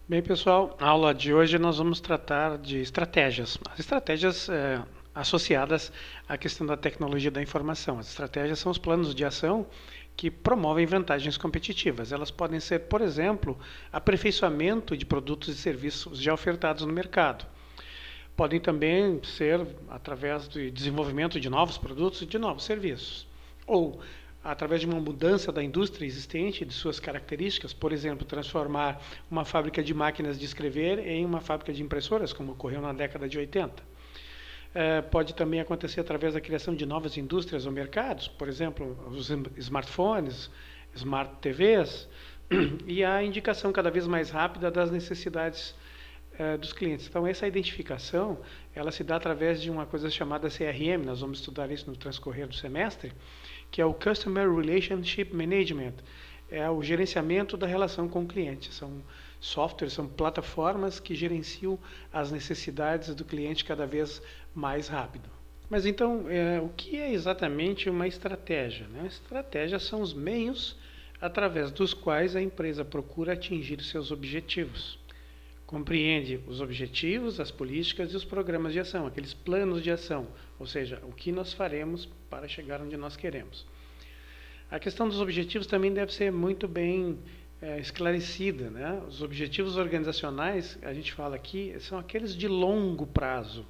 Bem, pessoal, na aula de hoje nós vamos tratar de estratégias. As estratégias associadas à questão da tecnologia da informação. As estratégias são os planos de ação que promovem vantagens competitivas. Elas podem ser, por exemplo, aperfeiçoamento de produtos e serviços já ofertados no mercado. Podem também ser através do desenvolvimento de novos produtos e de novos serviços. Ou através de uma mudança da indústria existente, de suas características, por exemplo, transformar uma fábrica de máquinas de escrever em uma fábrica de impressoras, como ocorreu na década de 80. Pode também acontecer através da criação de novas indústrias ou mercados, por exemplo, os smartphones, smart TVs, e a indicação cada vez mais rápida das necessidades dos clientes. Então, essa identificação, ela se dá através de uma coisa chamada CRM, nós vamos estudar isso no transcorrer do semestre, que é o Customer Relationship Management, é o gerenciamento da relação com o cliente. São softwares, são plataformas que gerenciam as necessidades do cliente cada vez mais rápido. Mas então, o que é exatamente uma estratégia, né? Estratégias são os meios através dos quais a empresa procura atingir seus objetivos. Compreende os objetivos, as políticas e os programas de ação, aqueles planos de ação, ou seja, o que nós faremos para chegar onde nós queremos. A questão dos objetivos também deve ser muito bem esclarecida, né? Os objetivos organizacionais, a gente fala aqui, são aqueles de longo prazo.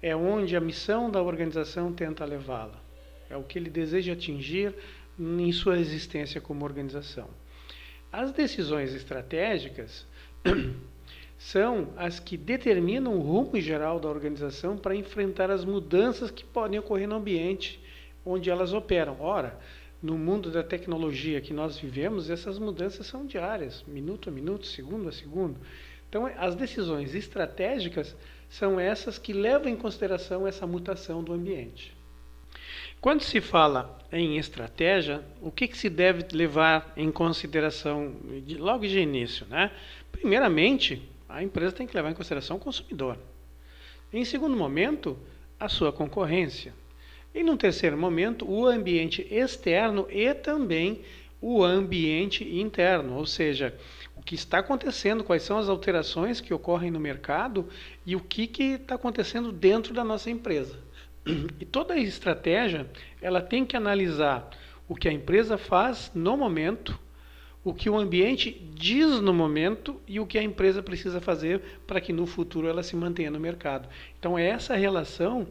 É onde a missão da organização tenta levá-la. É o que ele deseja atingir em sua existência como organização. As decisões estratégicas são as que determinam o rumo geral da organização para enfrentar as mudanças que podem ocorrer no ambiente onde elas operam. Ora, no mundo da tecnologia que nós vivemos, essas mudanças são diárias, minuto a minuto, segundo a segundo. Então, as decisões estratégicas são essas que levam em consideração essa mutação do ambiente. Quando se fala em estratégia, o que se deve levar em consideração logo de início, né? Primeiramente, a empresa tem que levar em consideração o consumidor. Em segundo momento, a sua concorrência. E num terceiro momento, o ambiente externo e também o ambiente interno, ou seja, o que está acontecendo, quais são as alterações que ocorrem no mercado e o que está acontecendo dentro da nossa empresa. E toda estratégia, ela tem que analisar o que a empresa faz no momento, o que o ambiente diz no momento e o que a empresa precisa fazer para que no futuro ela se mantenha no mercado. Então é essa relação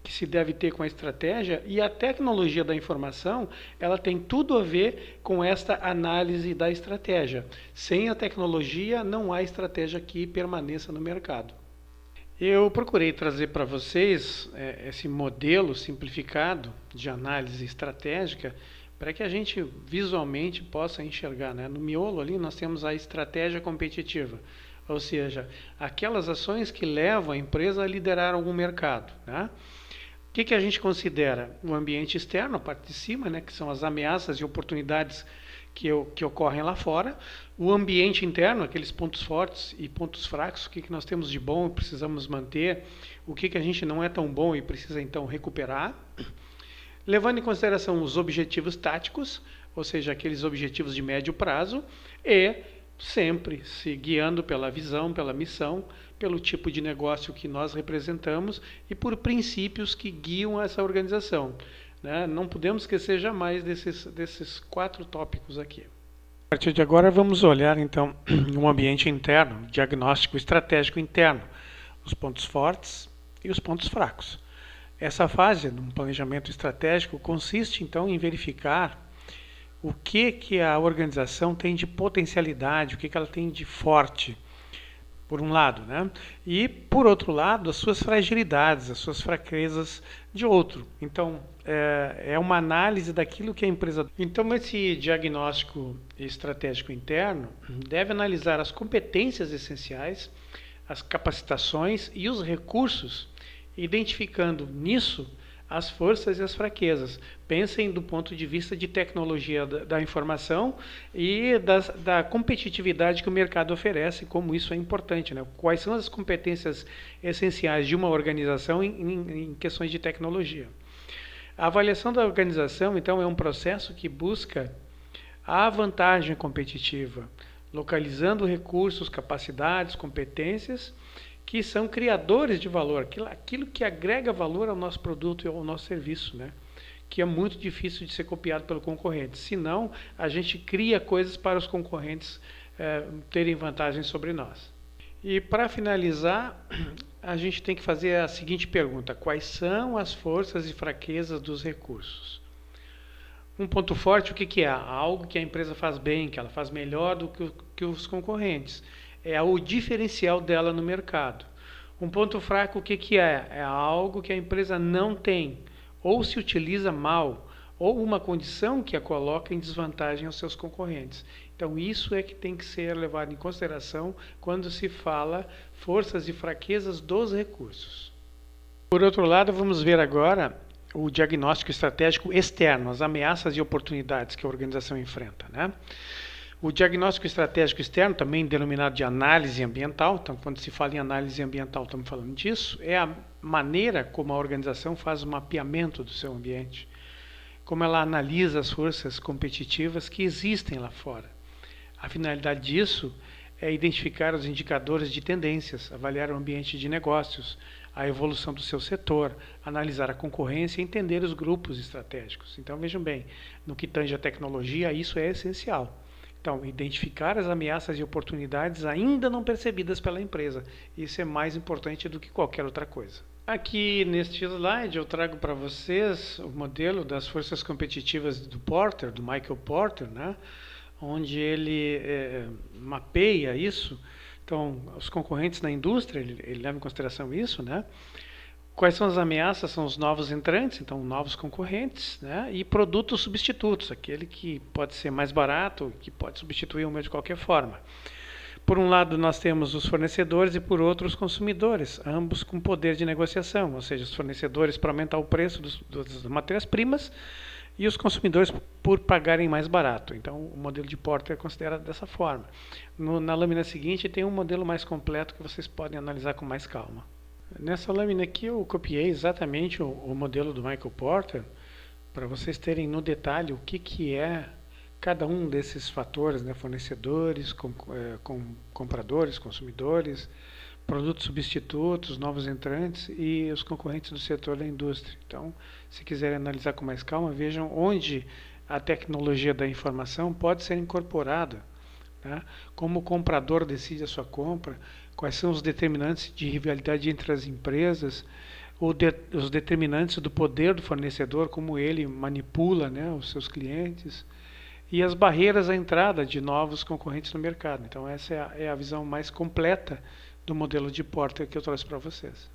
que se deve ter com a estratégia, e a tecnologia da informação, ela tem tudo a ver com esta análise da estratégia. Sem a tecnologia, não há estratégia que permaneça no mercado. Eu procurei trazer para vocês esse modelo simplificado de análise estratégica para que a gente visualmente possa enxergar, né? No miolo ali nós temos a estratégia competitiva, ou seja, aquelas ações que levam a empresa a liderar algum mercado, né? O que a gente considera? O ambiente externo, a parte de cima, né, que são as ameaças e oportunidades que ocorrem lá fora. O ambiente interno, aqueles pontos fortes e pontos fracos, o que nós temos de bom e precisamos manter, o que a gente não é tão bom e precisa então recuperar. Levando em consideração os objetivos táticos, ou seja, aqueles objetivos de médio prazo, e sempre se guiando pela visão, pela missão, pelo tipo de negócio que nós representamos e por princípios que guiam essa organização, né? Não podemos esquecer jamais desses 4 tópicos aqui. A partir de agora vamos olhar então um ambiente interno, diagnóstico estratégico interno, os pontos fortes e os pontos fracos. Essa fase de um planejamento estratégico consiste então em verificar o que a organização tem de potencialidade, o que ela tem de forte, por um lado, né? E, por outro lado, as suas fragilidades, as suas fraquezas de outro. Então, é uma análise daquilo que a empresa... Então, esse diagnóstico estratégico interno deve analisar as competências essenciais, as capacitações e os recursos, identificando nisso as forças e as fraquezas. Pensem do ponto de vista de tecnologia da informação e da competitividade que o mercado oferece, como isso é importante, né? Quais são as competências essenciais de uma organização em questões de tecnologia. A avaliação da organização, então, é um processo que busca a vantagem competitiva, localizando recursos, capacidades, competências que são criadores de valor, aquilo que agrega valor ao nosso produto e ao nosso serviço, né? Que é muito difícil de ser copiado pelo concorrente. Senão, a gente cria coisas para os concorrentes terem vantagens sobre nós. E para finalizar, a gente tem que fazer a seguinte pergunta: quais são as forças e fraquezas dos recursos? Um ponto forte, o que é? Algo que a empresa faz bem, que ela faz melhor do que os concorrentes. É o diferencial dela no mercado. Um ponto fraco, o que é? É algo que a empresa não tem, ou se utiliza mal, ou uma condição que a coloca em desvantagem aos seus concorrentes. Então isso é que tem que ser levado em consideração quando se fala forças e fraquezas dos recursos. Por outro lado, vamos ver agora o diagnóstico estratégico externo, as ameaças e oportunidades que a organização enfrenta, né? O diagnóstico estratégico externo, também denominado de análise ambiental, então quando se fala em análise ambiental estamos falando disso, é a maneira como a organização faz o mapeamento do seu ambiente, como ela analisa as forças competitivas que existem lá fora. A finalidade disso é identificar os indicadores de tendências, avaliar o ambiente de negócios, a evolução do seu setor, analisar a concorrência e entender os grupos estratégicos. Então vejam bem, no que tange a tecnologia, isso é essencial. Então, identificar as ameaças e oportunidades ainda não percebidas pela empresa. Isso é mais importante do que qualquer outra coisa. Aqui neste slide eu trago para vocês o modelo das forças competitivas do Porter, do Michael Porter, né? Onde ele mapeia isso. Então, os concorrentes na indústria, ele leva em consideração isso, né? Quais são as ameaças? São os novos entrantes, então novos concorrentes, né? E produtos substitutos, aquele que pode ser mais barato, que pode substituir o meu de qualquer forma. Por um lado, nós temos os fornecedores e por outro, os consumidores, ambos com poder de negociação, ou seja, os fornecedores para aumentar o preço das matérias-primas e os consumidores por pagarem mais barato. Então, o modelo de Porter é considerado dessa forma. Na lâmina seguinte, tem um modelo mais completo que vocês podem analisar com mais calma. Nessa lâmina aqui eu copiei exatamente o modelo do Michael Porter para vocês terem no detalhe o que é cada um desses fatores, né? Fornecedores, compradores, consumidores, produtos substitutos, novos entrantes e os concorrentes do setor da indústria. Então, se quiserem analisar com mais calma, vejam onde a tecnologia da informação pode ser incorporada, né? Como o comprador decide a sua compra, quais são os determinantes de rivalidade entre as empresas, os determinantes do poder do fornecedor, como ele manipula, né, os seus clientes, e as barreiras à entrada de novos concorrentes no mercado. Então essa é a visão mais completa do modelo de Porter que eu trouxe para vocês.